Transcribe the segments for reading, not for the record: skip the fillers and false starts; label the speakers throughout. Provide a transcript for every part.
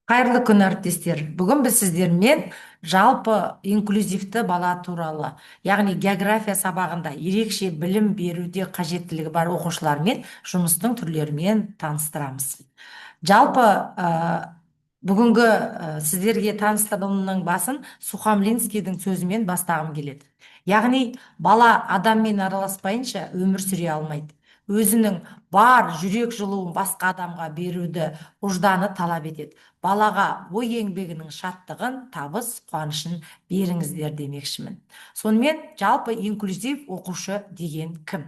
Speaker 1: Қайырлы күн, әріптестер. Бүгін біз сіздермен жалпы инклюзивті бала туралы, яғни география сабағында ерекше білім беруде қажеттілігі бар оқушылармен жұмыстың түрлерімен таныстырамыз. Жалпы бүгінгі сіздерге таныстырылымның басын Сухомлинскийдің сөзімен бастағым келеді. Яғни бала адаммен араласпайынша өмір сүре алмайды. Өзінің бар жүрек жылуын басқа адамға беруді ұжданы талап етеді. Балаға ой еңбегінің шаттығын, табыс, қуанышын беріңіздер демекшімін. Сонымен жалпы инклюзив оқушы деген кім?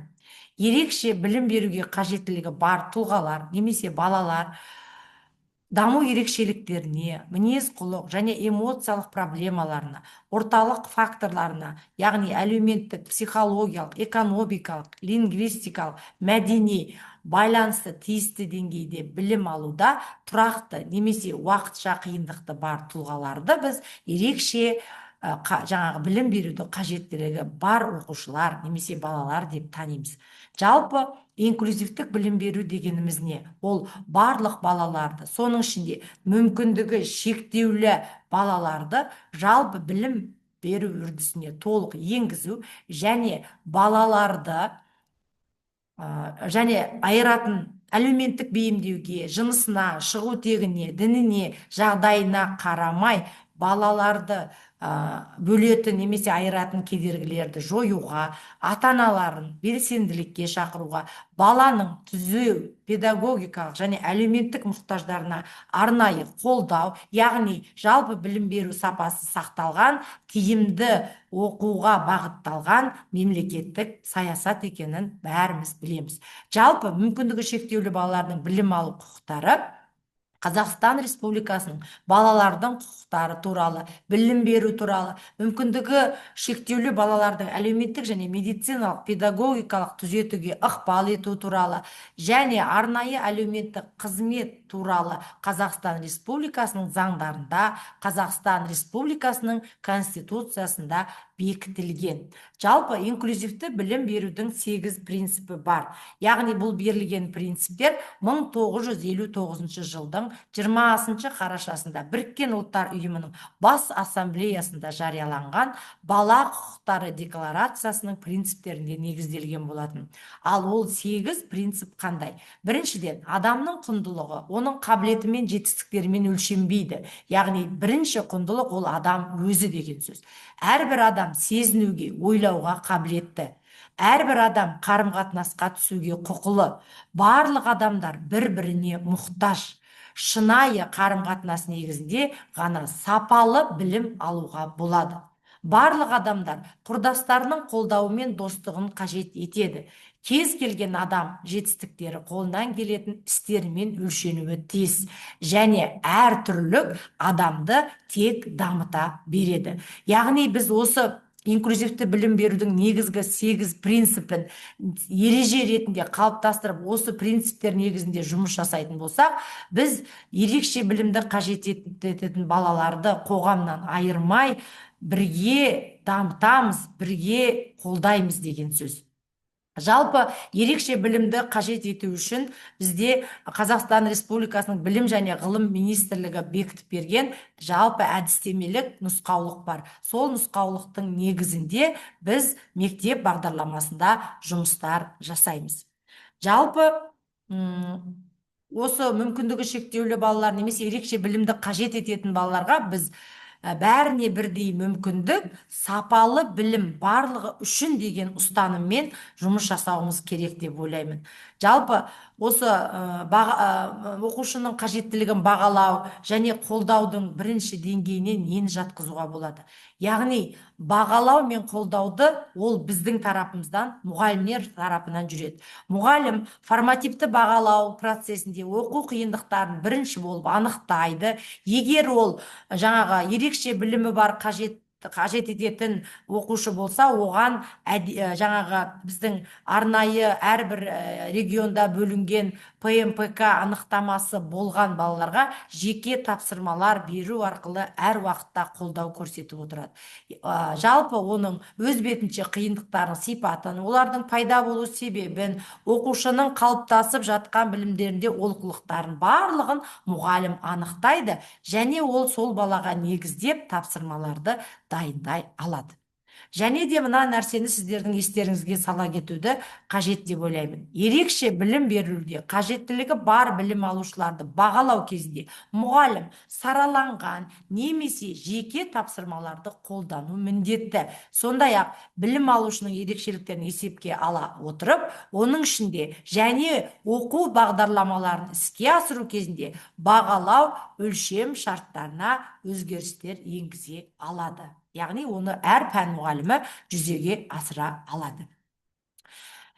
Speaker 1: Ерекше білім беруге қажеттілігі бар тұлғалар немесе балалар даму ерекшеліктеріне, мінез құлық және эмоциялық проблемаларына, орталық факторларына, яғни әлеуметтік, психологиялық, экономикалық, лингвистикалық, мәдени байланысты тиісті деңгейде білім алуда тұрақты немесе уақытша қиындықты бар тұлғаларды біз ерекше жаңағы білім беруді қажеттілігі бар оқушылар немесе балалар деп танимыз. Жалпы инклюзивтік білім беру дегеніміз не? Ол барлық балаларды, соның ішінде мүмкіндігі шектеулі балаларды жалпы білім беру үрдісіне толық енгізу және балаларды және айыратын әлеуметтік бейімдеуге, жынысына, шығу тегіне, дініне, жағдайына қарамай балаларды бөлетін немесе айыратын кедергілерді жоюға, ата-аналарын белсенділікке шақыруға, баланың түзеу, педагогикалық және әлеуметтік мұқтаждарына арнайы қолдау, яғни жалпы білім беру сапасы сақталған, тиімді оқуға бағытталған мемлекеттік саясат екенін бәріміз білеміз. Жалпы мүмкіндігі шектеулі балалардың білім алу құқықтары Қазақстан Республикасының балалардың құқықтары туралы, білім беру туралы, мүмкіндігі шектеулі балалардың әлеуметтік және медициналық, педагогикалық түзетуге ықпал ету туралы және арнайы әлеуметтік қызмет туралы Қазақстан Республикасының заңдарында, Қазақстан Республикасының Конституциясында бекітілген. Жалпы инклюзивті білім берудің 8 принципі бар. Яғни бұл берілген принциптер 1959 жылдың 20 қарашасында Біріккен ұлттар ұйымының бас ассамблеясында жарияланған бала құқықтары декларациясының принциптерінде негізделген болатын. Ал ол 8 принцип қандай? Біріншіден, адамның құндылығы оның қабілеті мен жетістіктерімен өлшенбейді. Яғни бірінші құндылық ол адам өзі деген сөз. Әрбір адам сезінуге, ойлауға қабілетті. Әрбір адам қарым-қатынасқа түсуге құқылы. Барлық адамдар бір-біріне мұқтаж. Шынайы қарым-қатынас негізінде ғана сапалы білім алуға болады. Барлық адамдар құрдастарының қолдауы мен достығын қажет етеді. Кез келген адам жетістіктері қолынан келетін істерімен өлшенуі тиіс және әртүрлі адамды тек дамыта береді. Яғни біз осы инклюзивті білім берудің негізгі 8 принципін ереже ретінде қалыптастырып, осы принциптер негізінде жұмыс жасайтын болсақ, біз ерекше білімді қажет ететін балаларды қоғамнан айырмай бірге дамытамыз, бірге қолдаймыз деген сөз. Жалпы ерекше білімді қажет ету үшін бізде Қазақстан Республикасының білім және ғылым министрлігі бекітіп берген жалпы әдістемелік нұсқаулық бар. Сол нұсқаулықтың негізінде біз мектеп бағдарламасында жұмыстар жасаймыз. Жалпы осы мүмкіндігі шектеулі балалар немесе ерекше білімді қажет ететін балаларға біз бәріне бірдей мүмкіндік, сапалы білім барлығы үшін деген ұстаныммен жұмыс жасауымыз керек деп ойлаймын. Жалпы осы оқушының қажеттілігін бағалау және қолдаудың бірінші деңгейіне нені жатқызуға болады? Яғни бағалау мен қолдауды ол біздің тарапымыздан, мұғалімдер тарапынан жүреді. Мұғалім формативті бағалау процесінде оқу қиындықтарын бірінші болып анықтайды. Егер ол жаңағы ерекше білімі бар қажет ететін оқушы болса, оған жаңағы біздің арнайы әрбір регионда бөлінген ПМПК анықтамасы болған балаларға жеке тапсырмалар беру арқылы әр уақытта қолдау көрсетіп отырады. Жалпы оның өз бетінше қиындықтарын, сипатын, олардың пайда болу себебін, оқушының қалыптасып жатқан білімдерінде олқылықтарын барлығын мұғалім анықтайды, және ол сол балаға негіздеп тапсырмаларды дайындай алады. Және де мына нәрсені сіздердің естеріңізге сала кетуді қажет деп ойлаймын. Ерекше білім беруде қажеттілігі бар білім алушыларды бағалау кезінде мұғалім сараланған немесе жеке тапсырмаларды қолдану міндетті. Сондай-ақ білім алушының ерекшеліктерін есепке ала отырып, оның ішінде және оқу бағдарламаларын іске асыру кезінде бағалау өлшем шарттарына өзгерістер енгізе алады. Яғни оны әр пән мұғалімі жүзеге асыра алады.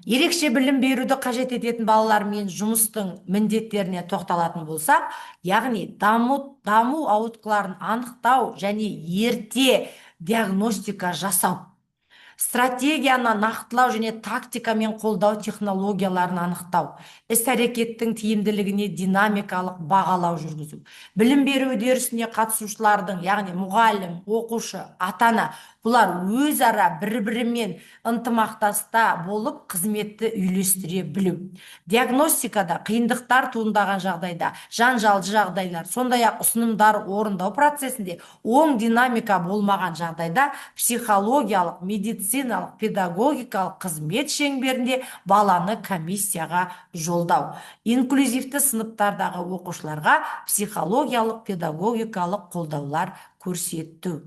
Speaker 1: Ерекше білім беруді қажет ететін балалармен жұмыстың міндеттеріне тоқталатын болсақ, яғни даму ауытқуларын анықтау және ерте диагностика жасау, стратегияны нақтылау және тактикамен қолдау технологияларын анықтау, іс-әрекеттің тиімділігіне динамикалық бағалау жүргізу, білім беру үдерісіне қатысушылардың, яғни мұғалім, оқушы, ата-ана, бұлар өзара бір-бірімен ынтымақтаста болып қызметті үйлестіре білу. Диагностикада қиындықтар туындаған жағдайда, жанжалды жағдайлар, сондай-ақ ұсынымдар орындау процесінде оң динамика болмаған жағдайда психологиялық, медициналық, педагогикалық қызмет шеңберінде баланы комиссияға жолдау. Инклюзивті сыныптардағы оқушыларға психологиялық, педагогикалық қолдаулар көрсету.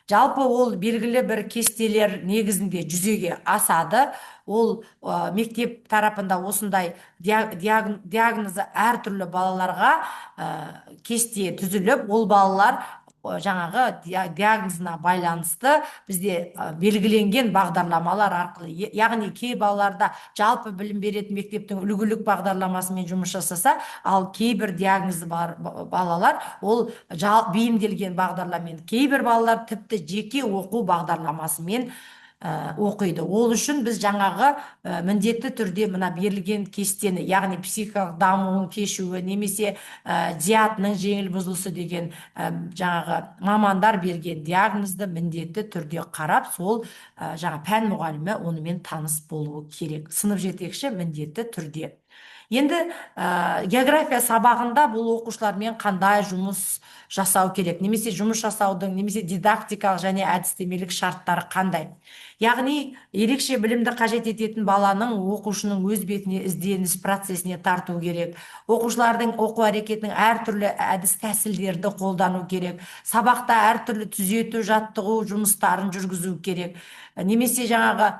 Speaker 1: Жалпы ол белгілі бір кестелер негізінде жүзеге асады. Ол мектеп тарапында осындай диагнозы әртүрлі балаларға кесте түзіліп, ол балалар жаңағы диагнозына байланысты бізде белгіленген бағдарламалар арқылы, яғни кей балаларда жалпы білім беретін мектептің үлгілік бағдарламасымен жұмыс жасаса, ал кейбір диагнозы бар балалар ол бейімделген бағдарламамен, кейбір балалар тіпті жеке оқу бағдарламасымен оқиды. Ол үшін біз жаңағы міндетті түрде мына берілген кестені, яғни психикалық дамуын кешуі немесе диатының жеңіл бұзылысы деген жаңағы мамандар берген диагнозды міндетті түрде қарап, сол жаңа пән мұғалімі онымен таныс болуы керек. Сынып жетекші міндетті түрде. Енді география сабағында бұл оқушылармен қандай жұмыс жасау керек, немесе жұмыс жасаудың, немесе дидактикалық және әдістемелік шарттары қандай. Яғни ерекше білімді қажет ететін баланың оқушының өз бетіне ізденіс процесіне тарту керек. Оқушылардың оқу әрекетінің әртүрлі әдіс тәсілдерді қолдану керек. Сабақта әртүрлі түзету, жаттығу жұмыстарын жүргізу керек. Немесе жаңағы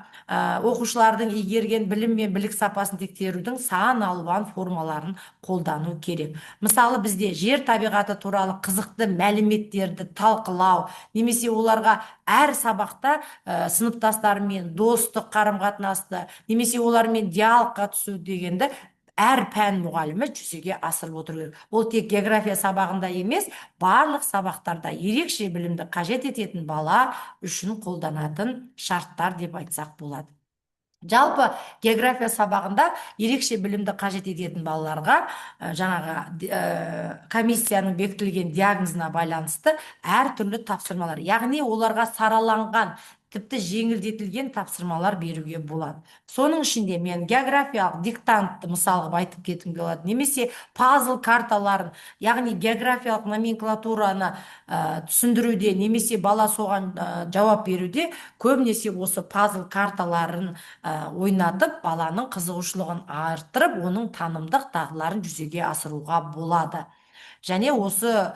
Speaker 1: оқушылардың игерген білім мен білік сапасын тексерудің сан алуан формаларын қолдану керек. Мысалы, бізде жер табиғаты туралы қызықты мәліметтерді талқылау, немесе оларға әр сабақта сыныптастарымен достық қарым-қатынасты, немесе олармен диалогқа түсу дегенді әр пән мұғалімі жүзеге асырып отыру керек. Ол тек география сабағында емес, барлық сабақтарда ерекше білімді қажет ететін бала үшін қолданатын шарттар деп айтсақ болады. Жалпы география сабағында ерекше білімді қажет ететін балаларға жаңағы комиссияның бекітілген диагнозына байланысты әртүрлі тапсырмалар, яғни оларға сараланған, тіпті жеңілдетілген тапсырмалар беруге болады. Соның ішінде мен географиялық диктантты мысалға айтып кеткім келеді, немесе пазл карталарын, яғни географиялық номенклатураны түсіндіруде, немесе бала соған жауап беруде көбінесе осы пазл карталарын ойнатып, баланың қызығушылығын арттырып, оның танымдық дағдыларын жүзеге асыруға болады. Және осы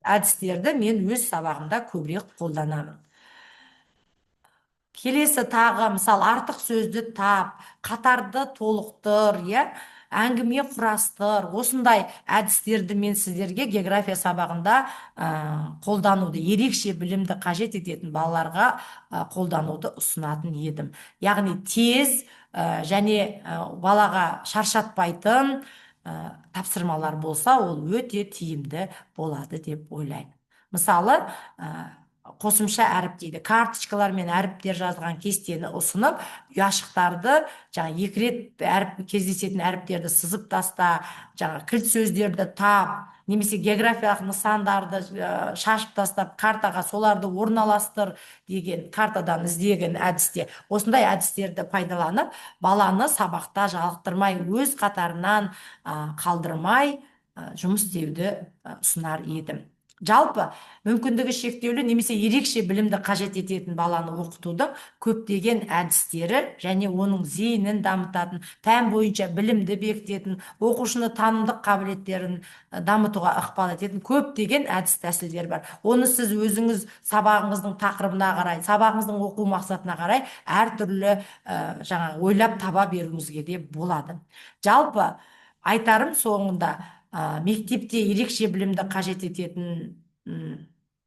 Speaker 1: әдістерді мен өз сабағымда көбірек қолданамын. Келесі тағы, мысалы, артық сөзді тап, қатарды толықтыр, әңгіме құрастыр. Осындай әдістерді мен сіздерге география сабағында қолдануды, ерекше білімді қажет ететін балаларға қолдануды ұсынатын едім. Яғни тез және балаға шаршатпайтын тапсырмалар болса, ол өте тиімді болады деп ойлаймын. Мысалы, қосымша әріп дейді. Карточкалар мен әріптер жазған кестені ұсынып, ұяшықтарды екі рет кездесетін әріптерді сызып таста, кілт сөздерді тап, немесе географиялық нысандарды шашып тастап картаға соларды орналастыр деген, картадан іздеген әдісте. Осындай әдістерді пайдаланып, баланы сабақта жалықтырмай, өз қатарынан қалдырмай жұмыс істеуді ұсынар едім. Жалпы мүмкіндігі шектеулі немесе ерекше білімді қажет ететін баланы оқытудың көптеген әдістері және оның зейінін дамытатын, пән бойынша білімді бекітетін, оқушыны танымдық қабілеттерін дамытуға ықпал ететін көптеген әдіс тәсілдер бар. Оны сіз өзіңіз сабағыңыздың тақырыбына қарай, сабағыңыздың оқу мақсатына қарай әртүрлі ойлап таба беруіңізге де болады. Жалпы айтарым соңында, мектепте ерекше білімді қажет ететін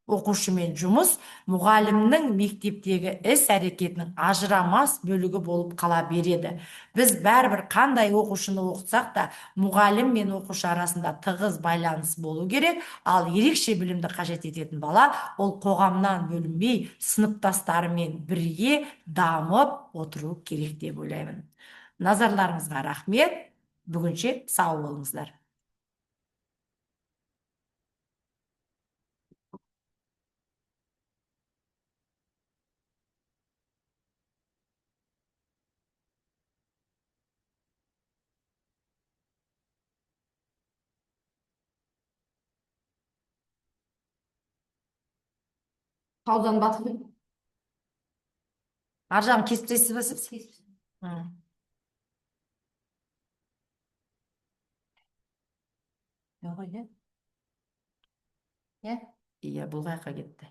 Speaker 1: оқушымен жұмыс мұғалімнің мектептегі іс әрекетінің ажырамас бөлігі болып қала береді. Біз бәрібір қандай оқушыны оқытсақ та, мұғалім мен оқушы арасында тығыз байланыс болу керек. Ал ерекше білімді қажет ететін бала ол қоғамнан бөлінбей, сыныптастарымен бірге дамып отыру керек деп ойлаймын. Назарларыңызға рахмет. Бүгінше сау болыңыздар. Таудан батып, ар жағын кесіп тастайсыз ба сіз? Жоқ, иә. Иә, бұл қаяққа кетті?